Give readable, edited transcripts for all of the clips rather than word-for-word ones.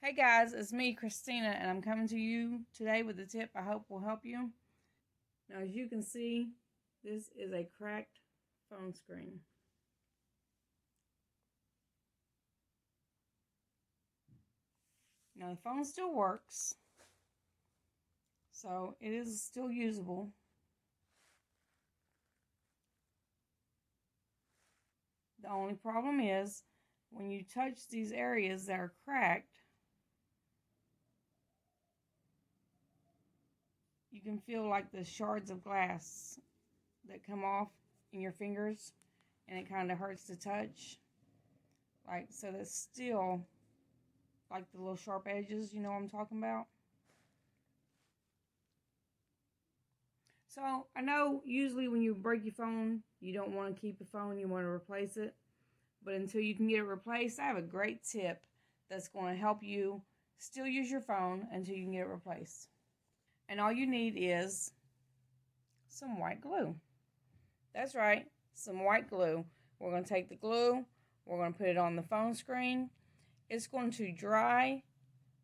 Hey guys, it's me, Christina, and I'm coming to you today with a tip I hope will help you. Now, as you can see, this is a cracked phone screen. Now, the phone still works, so it is still usable. The only problem is when you touch these areas that are cracked, you can feel like the shards of glass that come off in your fingers, and it kind of hurts to touch. So that's still like the little sharp edges, you know what I'm talking about? So I know usually when you break your phone, you don't want to keep your phone, you want to replace it. But until you can get it replaced, I have a great tip that's going to help you still use your phone until you can get it replaced. And all you need is some white glue. That's right, some white glue. We're going to take the glue, we're going to put it on the phone screen. It's going to dry,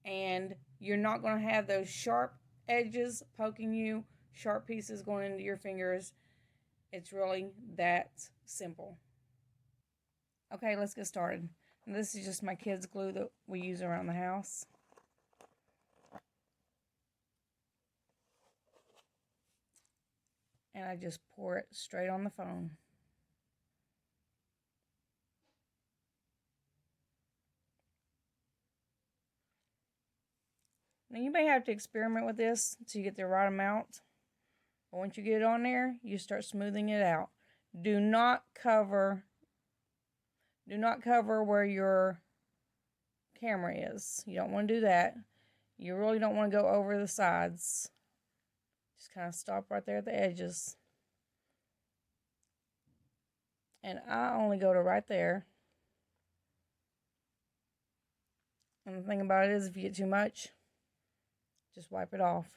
and you're not going to have those sharp edges poking you, sharp pieces going into your fingers. It's really that simple. Okay, let's get started. And this is just my kids' glue that we use around the house. And I just pour it straight on the phone. Now you may have to experiment with this until you get the right amount. But once you get it on there, you start smoothing it out. Do not cover where your camera is. You don't want to do that. You really don't want to go over the sides. Just kind of stop right there at the edges. And I only go to right there. And the thing about it is, if you get too much, just wipe it off.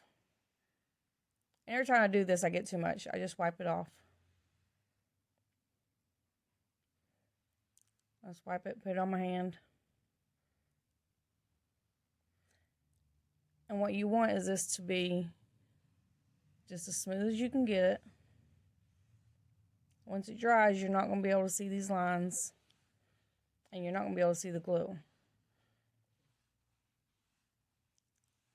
And every time I do this, I get too much. I just wipe it off. Let's wipe it, put it on my hand. And what you want is this to be just as smooth as you can get it. Once it dries, you're not going to be able to see these lines. And you're not going to be able to see the glue.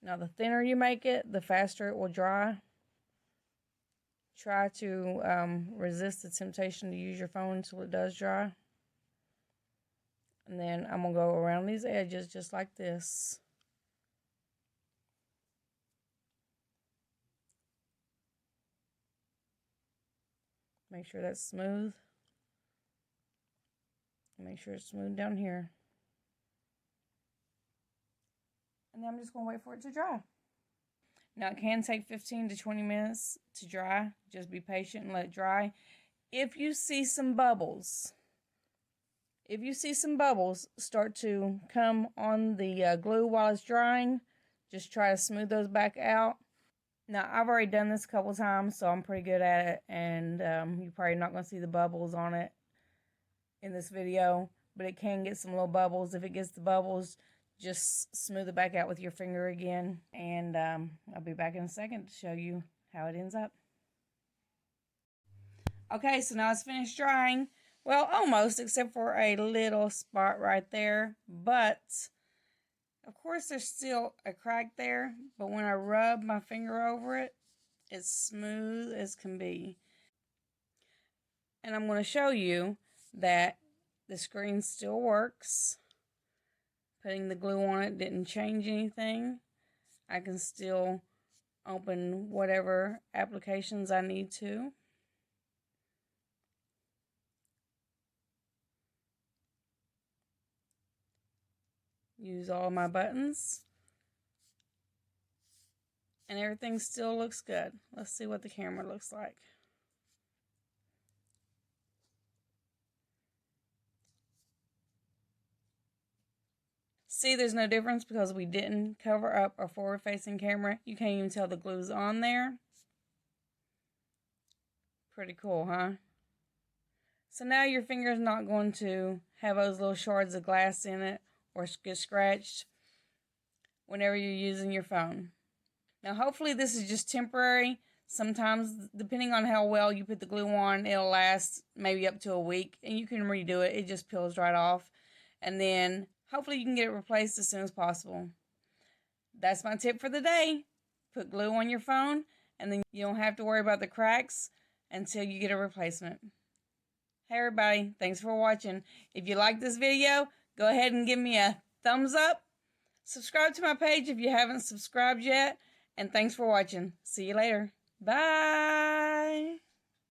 Now, the thinner you make it, the faster it will dry. Try to resist the temptation to use your phone until it does dry. And then I'm going to go around these edges just like this. Make sure that's smooth. Make sure it's smooth down here. And then I'm just going to wait for it to dry. Now, it can take 15 to 20 minutes to dry. Just be patient and let it dry. If you see some bubbles, start to come on the glue while it's drying, just try to smooth those back out. Now, I've already done this a couple times, so I'm pretty good at it, and you're probably not going to see the bubbles on it in this video, but it can get some little bubbles. If it gets the bubbles, just smooth it back out with your finger again, and I'll be back in a second to show you how it ends up. Okay, so now it's finished drying. Well, almost, except for a little spot right there, but of course there's still a crack there, but when I rub my finger over it, it's smooth as can be. And I'm going to show you that the screen still works. Putting the glue on it didn't change anything. I can still open whatever applications I need to. Use all my buttons. And everything still looks good. Let's see what the camera looks like. See, there's no difference because we didn't cover up our forward-facing camera. You can't even tell the glue's on there. Pretty cool, huh? So now your finger's not going to have those little shards of glass in it or get scratched. whenever you're using your phone. Now, hopefully this is just temporary. Sometimes, depending on how well you put the glue on, it'll last maybe up to a week, and you can redo it. It just peels right off. And then, hopefully you can get it replaced as soon as possible. That's my tip for the day. Put glue on your phone, and then you don't have to worry about the cracks until you get a replacement. Hey everybody, thanks for watching. If you like this video, go ahead and give me a thumbs up. Subscribe to my page if you haven't subscribed yet. And thanks for watching. See you later. Bye.